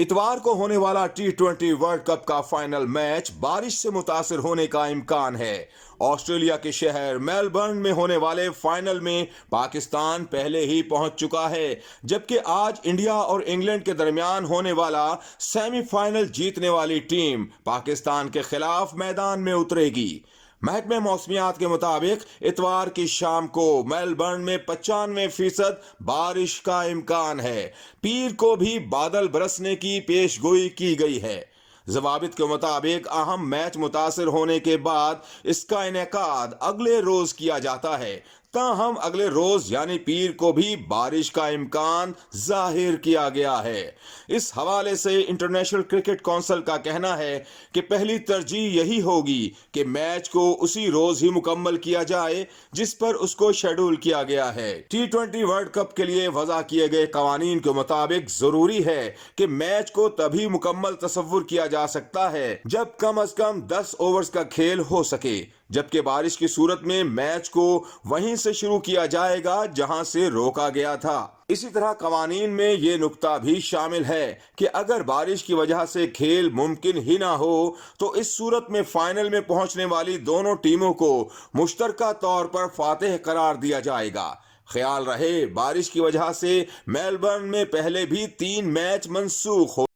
इतवार को होने वाला T20 वर्ल्ड कप का फाइनल मैच बारिश से मुतासिर होने का इम्कान है। ऑस्ट्रेलिया के शहर मेलबर्न में होने वाले फाइनल में पाकिस्तान पहले ही पहुंच चुका है, जबकि आज इंडिया और इंग्लैंड के दरमियान होने वाला सेमीफाइनल जीतने वाली टीम पाकिस्तान के खिलाफ मैदान में उतरेगी। महकमे मौसमियात के मुताबिक इतवार की शाम को मेलबर्न में 95% बारिश का इम्कान है। पीर को भी बादल बरसने की पेशगोई की गई है। ज़वाबित के मुताबिक अहम मैच मुतासिर होने के बाद इसका इनेकाद अगले रोज किया जाता है, ताहम अगले रोज यानी पीर को भी बारिश का इम्कान जाहिर किया गया है। इस हवाले से इंटरनेशनल क्रिकेट काउंसिल का कहना है कि पहली तरजीह यही होगी कि मैच को उसी रोज ही मुकम्मल किया जाए जिस पर उसको शेड्यूल किया गया है। T20 वर्ल्ड कप के लिए वज़ा किए गए कवानीन के मुताबिक जरूरी है कि मैच को तभी मुकम्मल तसव्वुर किया जा सकता है जब कम अज कम 10 ओवर्स का खेल हो सके, जबकि बारिश की सूरत में मैच को वहीं से शुरू किया जाएगा जहां से रोका गया था। इसी तरह कवानीन में ये नुक्ता भी शामिल है कि अगर बारिश की वजह से खेल मुमकिन ही ना हो तो इस सूरत में फाइनल में पहुंचने वाली दोनों टीमों को मुश्तरका तौर पर फातेह करार दिया जाएगा। ख्याल रहे, बारिश की वजह से मेलबर्न में पहले भी 3 मैच मंसूख हो